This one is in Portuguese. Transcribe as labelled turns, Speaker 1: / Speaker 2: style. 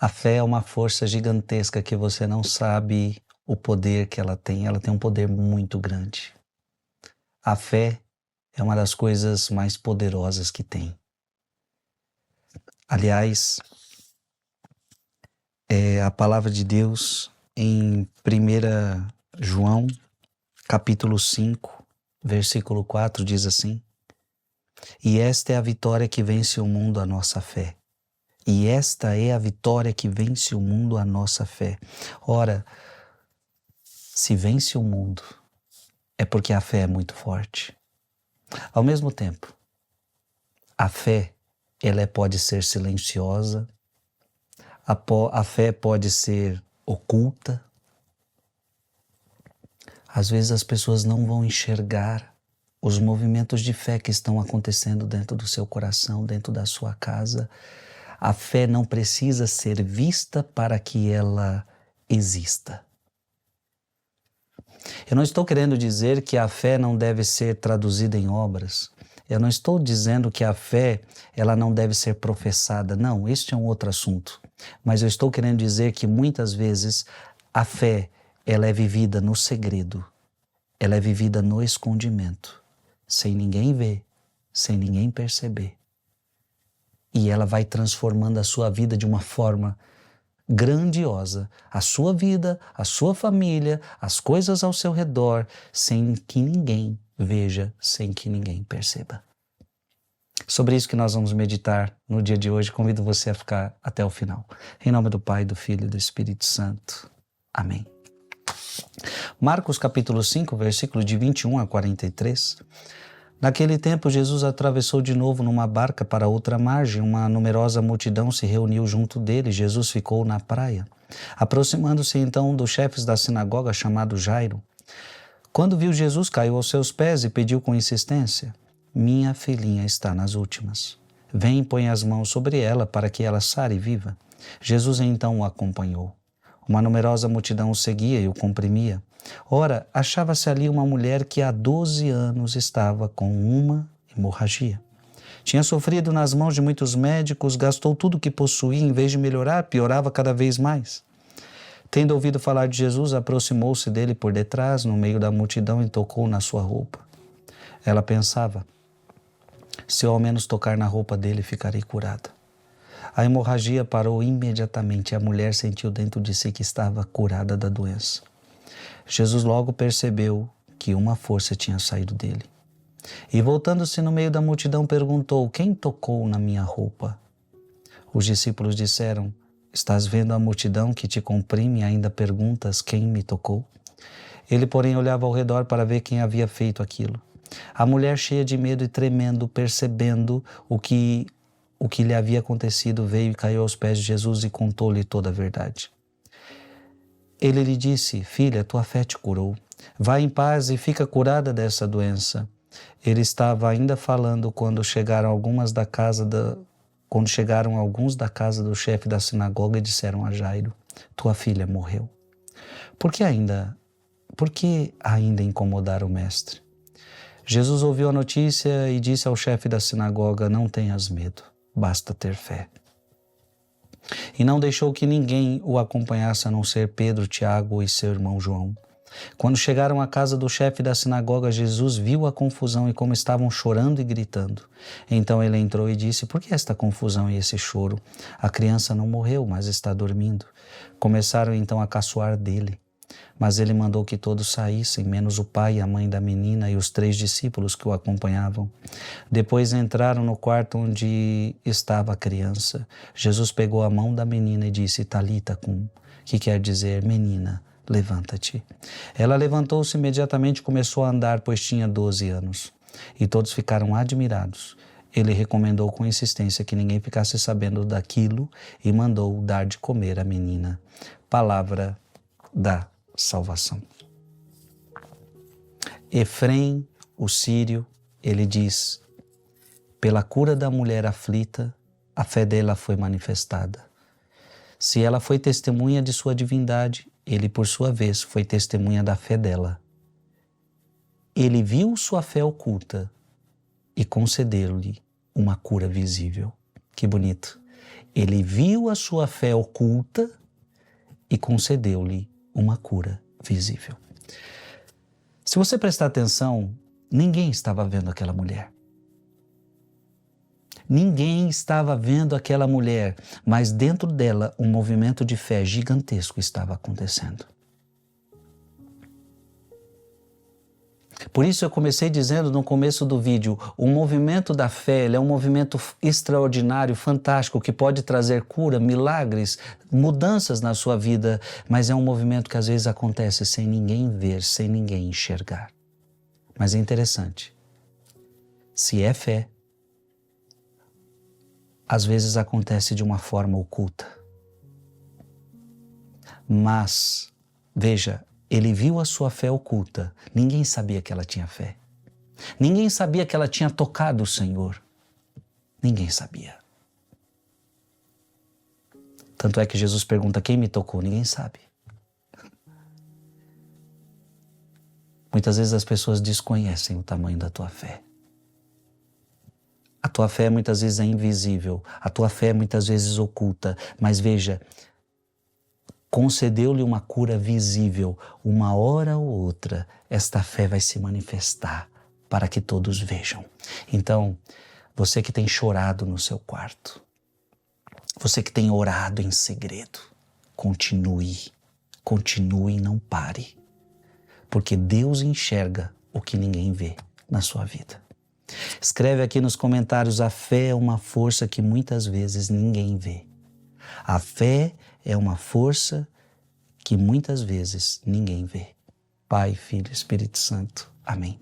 Speaker 1: A fé é uma força gigantesca que você não sabe o poder que ela tem um poder muito grande. A fé é uma das coisas mais poderosas que tem. Aliás, a palavra de Deus em 1 João, capítulo 5, versículo 4 diz assim: E esta é a vitória que vence o mundo, a nossa fé. E esta é a vitória que vence o mundo, a nossa fé. Ora, se vence o mundo, é porque a fé é muito forte. Ao mesmo tempo, a fé, ela pode ser silenciosa, a fé pode ser oculta. Às vezes as pessoas não vão enxergar os movimentos de fé que estão acontecendo dentro do seu coração, dentro da sua casa. A fé não precisa ser vista para que ela exista. Eu não estou querendo dizer que a fé não deve ser traduzida em obras. Eu não estou dizendo que a fé ela não deve ser professada. Não, este é um outro assunto. Mas eu estou querendo dizer que muitas vezes a fé ela é vivida no segredo. Ela é vivida no escondimento, sem ninguém ver, sem ninguém perceber. E ela vai transformando a sua vida de uma forma grandiosa, a sua vida, a sua família, as coisas ao seu redor, sem que ninguém veja, sem que ninguém perceba. Sobre isso que nós vamos meditar no dia de hoje, convido você a ficar até o final. Em nome do Pai, do Filho e do Espírito Santo. Amém. Marcos capítulo 5, versículo de 21 a 43. Naquele tempo, Jesus atravessou de novo numa barca para outra margem. Uma numerosa multidão se reuniu junto dele. Jesus ficou na praia. Aproximando-se então um dos chefes da sinagoga, chamado Jairo. Quando viu Jesus, caiu aos seus pés e pediu com insistência: Minha filhinha está nas últimas. Vem e põe as mãos sobre ela para que ela sare viva. Jesus então o acompanhou. Uma numerosa multidão o seguia e o comprimia. Ora, achava-se ali uma mulher que há 12 anos estava com uma hemorragia. Tinha sofrido nas mãos de muitos médicos, gastou tudo o que possuía, em vez de melhorar, piorava cada vez mais. Tendo ouvido falar de Jesus, aproximou-se dele por detrás, no meio da multidão, e tocou na sua roupa. Ela pensava: se eu ao menos tocar na roupa dele, ficarei curada. A hemorragia parou imediatamente e a mulher sentiu dentro de si que estava curada da doença. Jesus logo percebeu que uma força tinha saído dele. E voltando-se no meio da multidão, perguntou: Quem tocou na minha roupa? Os discípulos disseram: Estás vendo a multidão que te comprime e ainda perguntas quem me tocou? Ele, porém, olhava ao redor para ver quem havia feito aquilo. A mulher, cheia de medo e tremendo, percebendo o que lhe havia acontecido, veio e caiu aos pés de Jesus e contou-lhe toda a verdade. Ele lhe disse: Filha, tua fé te curou. Vá em paz e fica curada dessa doença. Ele estava ainda falando quando chegaram alguns da casa do chefe da sinagoga e disseram a Jairo: Tua filha morreu. Por que ainda incomodar o mestre? Jesus ouviu a notícia e disse ao chefe da sinagoga: Não tenhas medo, basta ter fé. E não deixou que ninguém o acompanhasse a não ser Pedro, Tiago e seu irmão João. Quando chegaram à casa do chefe da sinagoga, Jesus viu a confusão e como estavam chorando e gritando. Então ele entrou e disse: Por que esta confusão e esse choro? A criança não morreu, mas está dormindo. Começaram então a caçoar dele. Mas ele mandou que todos saíssem, menos o pai e a mãe da menina e os 3 discípulos que o acompanhavam. Depois entraram no quarto onde estava a criança. Jesus pegou a mão da menina e disse: Talita cum, que quer dizer: Menina, levanta-te. Ela levantou-se imediatamente e começou a andar, pois tinha 12 anos. E todos ficaram admirados. Ele recomendou com insistência que ninguém ficasse sabendo daquilo e mandou dar de comer à menina. Palavra da salvação. Efrém, o sírio, ele diz: pela cura da mulher aflita, a fé dela foi manifestada. Se ela foi testemunha de sua divindade, ele, por sua vez, foi testemunha da fé dela. Ele viu sua fé oculta e concedeu-lhe uma cura visível. Que bonito! Ele viu a sua fé oculta e concedeu-lhe uma cura visível. Se você prestar atenção, ninguém estava vendo aquela mulher. Ninguém estava vendo aquela mulher, mas dentro dela um movimento de fé gigantesco estava acontecendo. Por isso eu comecei dizendo no começo do vídeo, o movimento da fé é um movimento extraordinário, fantástico, que pode trazer cura, milagres, mudanças na sua vida, mas é um movimento que às vezes acontece sem ninguém ver, sem ninguém enxergar. Mas é interessante, se é fé, às vezes acontece de uma forma oculta. Mas, veja, ele viu a sua fé oculta. Ninguém sabia que ela tinha fé. Ninguém sabia que ela tinha tocado o Senhor. Ninguém sabia. Tanto é que Jesus pergunta, quem me tocou? Ninguém sabe. Muitas vezes as pessoas desconhecem o tamanho da tua fé. A tua fé muitas vezes é invisível, a tua fé muitas vezes oculta, mas veja, concedeu-lhe uma cura visível, uma hora ou outra, esta fé vai se manifestar para que todos vejam. Então, você que tem chorado no seu quarto, você que tem orado em segredo, continue e não pare, porque Deus enxerga o que ninguém vê na sua vida. Escreve aqui nos comentários, a fé é uma força que muitas vezes ninguém vê. A fé é uma força que muitas vezes ninguém vê. Pai, Filho, Espírito Santo. Amém.